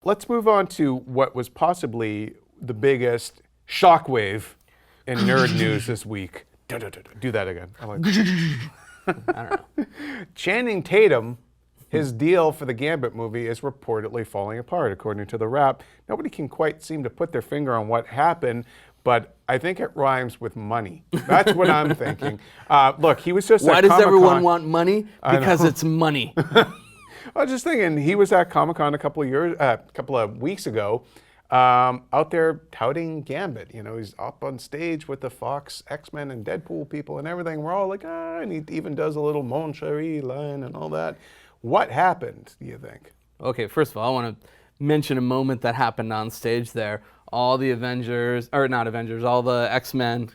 let's move on to what was possibly the biggest shockwave in nerd news this week. Do that again. I don't know. Channing Tatum, his deal for the Gambit movie is reportedly falling apart, according to The Wrap. Nobody can quite seem to put their finger on what happened, but I think it rhymes with money. That's what I'm thinking. Look, he was just Why at does Comic-Con. everyone want money? Because it's money. I was just thinking, he was at Comic-Con a couple of weeks ago, out there touting Gambit. You know, he's up on stage with the Fox X-Men and Deadpool people and everything. We're all like, and he even does a little Mon Cherie line and all that. What happened, do you think? Okay, first of all, I want to mention a moment that happened on stage there. All the Avengers, or not Avengers, all the X-Men.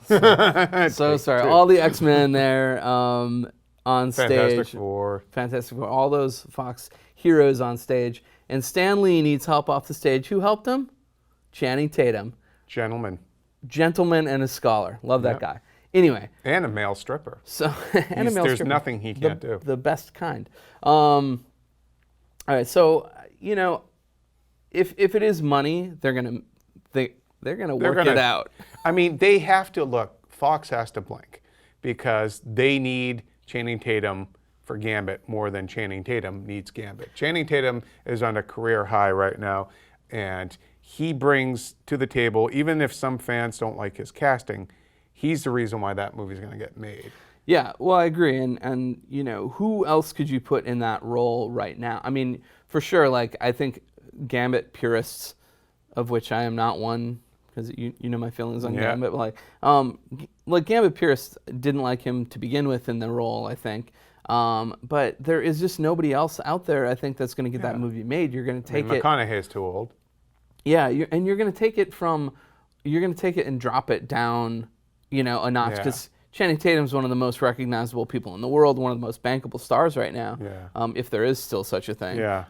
So sorry. All the X-Men there on stage. Fantastic Four. All those Fox heroes on stage. And Stan Lee needs help off the stage. Who helped him? Channing Tatum. Gentleman And a scholar. Love that guy. Anyway. And a male stripper. So, and a male There's stripper. nothing he can't do. The best kind. All right, so, you know, if it is money, they're gonna work it out. I mean, they have to look. Fox has to blink because they need Channing Tatum for Gambit more than Channing Tatum needs Gambit. Channing Tatum is on a career high right now, and he brings to the table, even if some fans don't like his casting, he's the reason why that movie's going to get made. Yeah, well, I agree, and you know, who else could you put in that role right now? I mean, for sure, like I think Gambit purists, of which I am not one, because you know my feelings on Gambit, but like Gambit purists didn't like him to begin with in the role, I think. But there is just nobody else out there, I think, that's going to get that movie made. You're going to take it. McConaughey's too old. Yeah, you're going to take it and drop it down, you know, a notch, because Channing Tatum's one of the most recognizable people in the world, one of the most bankable stars right now, if there is still such a thing. Yeah.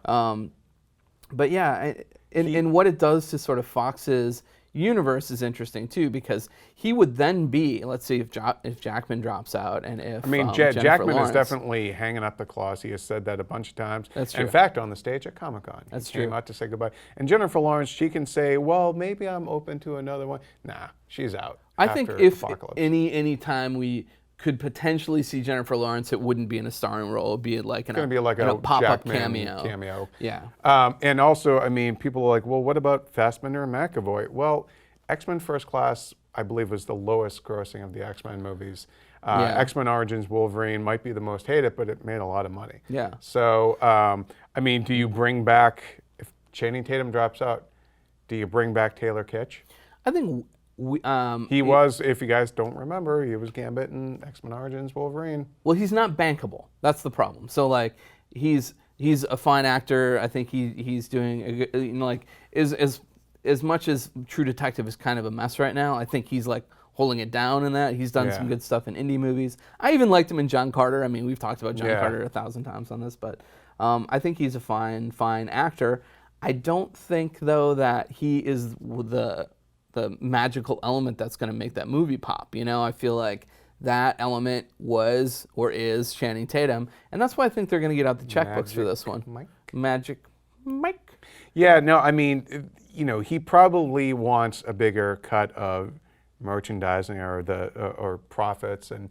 But yeah, and what it does to sort of Fox's universe is interesting too, because he would then be, let's see if Jackman drops out, and if Jackman Lawrence is definitely hanging up the claws. He has said that a bunch of times. That's true. In fact, on the stage at Comic-Con, That's he came true. out to say goodbye. And Jennifer Lawrence, she can say, well, maybe I'm open to another one. Nah, she's out. I think after if Apocalypse. any time we could potentially see Jennifer Lawrence, it wouldn't be in a starring role. It'd be like in a pop-up cameo. Yeah. And also, I mean, people are like, well, what about Fassbender and McAvoy? Well, X-Men First Class, I believe, was the lowest grossing of the X-Men movies. X-Men Origins Wolverine might be the most hated, but it made a lot of money. Yeah. So, I mean, do you bring back, if Channing Tatum drops out, do you bring back Taylor Kitsch? I think he was, if you guys don't remember, he was Gambit in X-Men Origins Wolverine. Well, he's not bankable. That's the problem. So, like, he's a fine actor. I think he's doing a good, you know, like, as much as True Detective is kind of a mess right now, I think he's like holding it down in that. He's done some good stuff in indie movies. I even liked him in John Carter. I mean, we've talked about John Carter 1,000 times on this, but I think he's a fine actor. I don't think, though, that he is the magical element that's going to make that movie pop. You know, I feel like that element was or is Channing Tatum, and that's why I think they're going to get out the checkbooks for this one. Magic Mike. Yeah, no, I mean, you know, he probably wants a bigger cut of merchandising or profits, and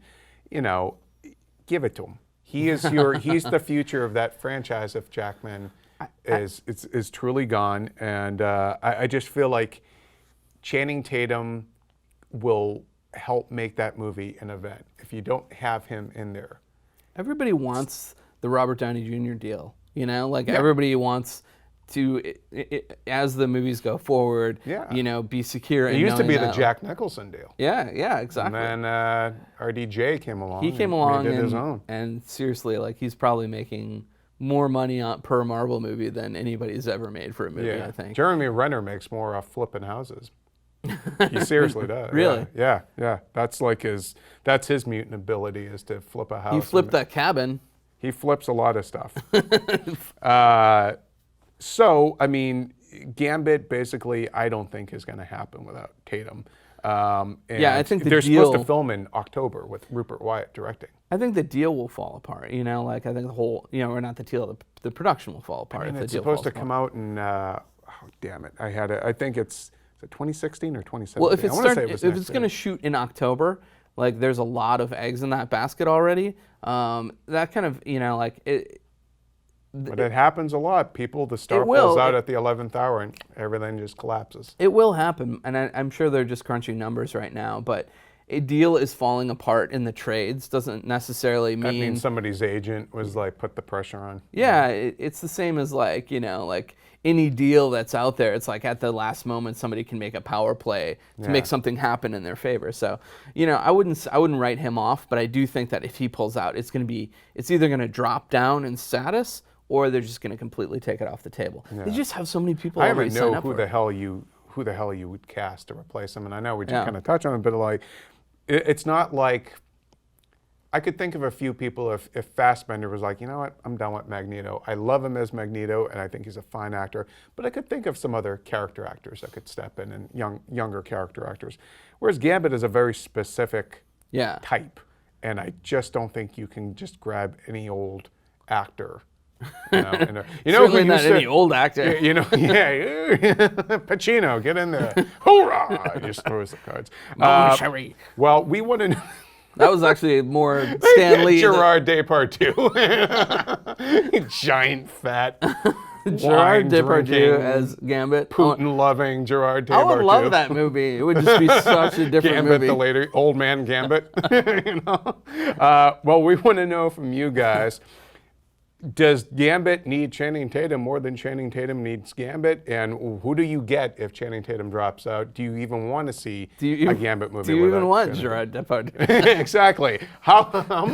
you know, give it to him. He is he's the future of that franchise if Jackman is truly gone, and I just feel like Channing Tatum will help make that movie an event if you don't have him in there. Everybody wants the Robert Downey Jr. deal, you know, like everybody wants to, as the movies go forward, you know, be secure. It used to be the Jack Nicholson deal. Yeah, exactly. And then RDJ came along. He came along and did his own. And seriously, like, he's probably making more money per Marvel movie than anybody's ever made for a movie, I think. Jeremy Renner makes more off flipping houses. He seriously does. Really? Yeah. That's his mutant ability, is to flip a house. He flipped that cabin. He flips a lot of stuff. So, I mean, Gambit basically, I don't think is going to happen without Tatum. Yeah, I think the they're supposed to deal- film in October with Rupert Wyatt directing. I think the deal will fall apart. You know, like I think the whole, you know, or not the deal, the production will fall apart. And if it's the deal supposed falls to apart. come out in, oh, damn it. I think it's, is it 2016 or 2017? Well, if I it's wanna say it was if next it's going year. to shoot in October, like there's a lot of eggs in that basket already. That kind of, you know, like it. But it happens a lot. The star will. pulls out at the 11th hour and everything just collapses. It will happen, and I'm sure they're just crunching numbers right now. But a deal is falling apart in the trades doesn't necessarily That mean. means somebody's agent was like, put the pressure on. Yeah, it's the same as like, you know, like any deal that's out there. It's like at the last moment somebody can make a power play to make something happen in their favor. So, you know, I wouldn't write him off, but I do think that if he pulls out, it's either going to drop down in status or they're just going to completely take it off the table. They just have so many people I already even signed know up who for the it. hell you would cast to replace him. And I know we just Yeah. kind of touched on it, but like, it's not like, I could think of a few people if Fassbender was like, you know what, I'm done with Magneto. I love him as Magneto, and I think he's a fine actor. But I could think of some other character actors that could step in, and younger character actors. Whereas Gambit is a very specific type, and I just don't think you can just grab any old actor. You know Certainly who not used to- any old actor. You know, yeah, Pacino, get in there. Hoorah! He just throws the cards. Sherry. Well, we want to know. That was actually more Stan Lee. Gerard Depardieu. Giant, fat, Gerard Depardieu wine-drinking, as Gambit. Putin-loving Gerard Depardieu. I would love that movie. It would just be such a different Gambit, movie. the later old man Gambit. You know? Well, we want to know from you guys. Does Gambit need Channing Tatum more than Channing Tatum needs Gambit? And who do you get if Channing Tatum drops out? Do you even want to see a Gambit movie? Do you even want Channing Gerard Depardieu? Exactly. How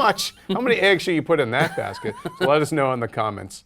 many eggs should you put in that basket? So let us know in the comments.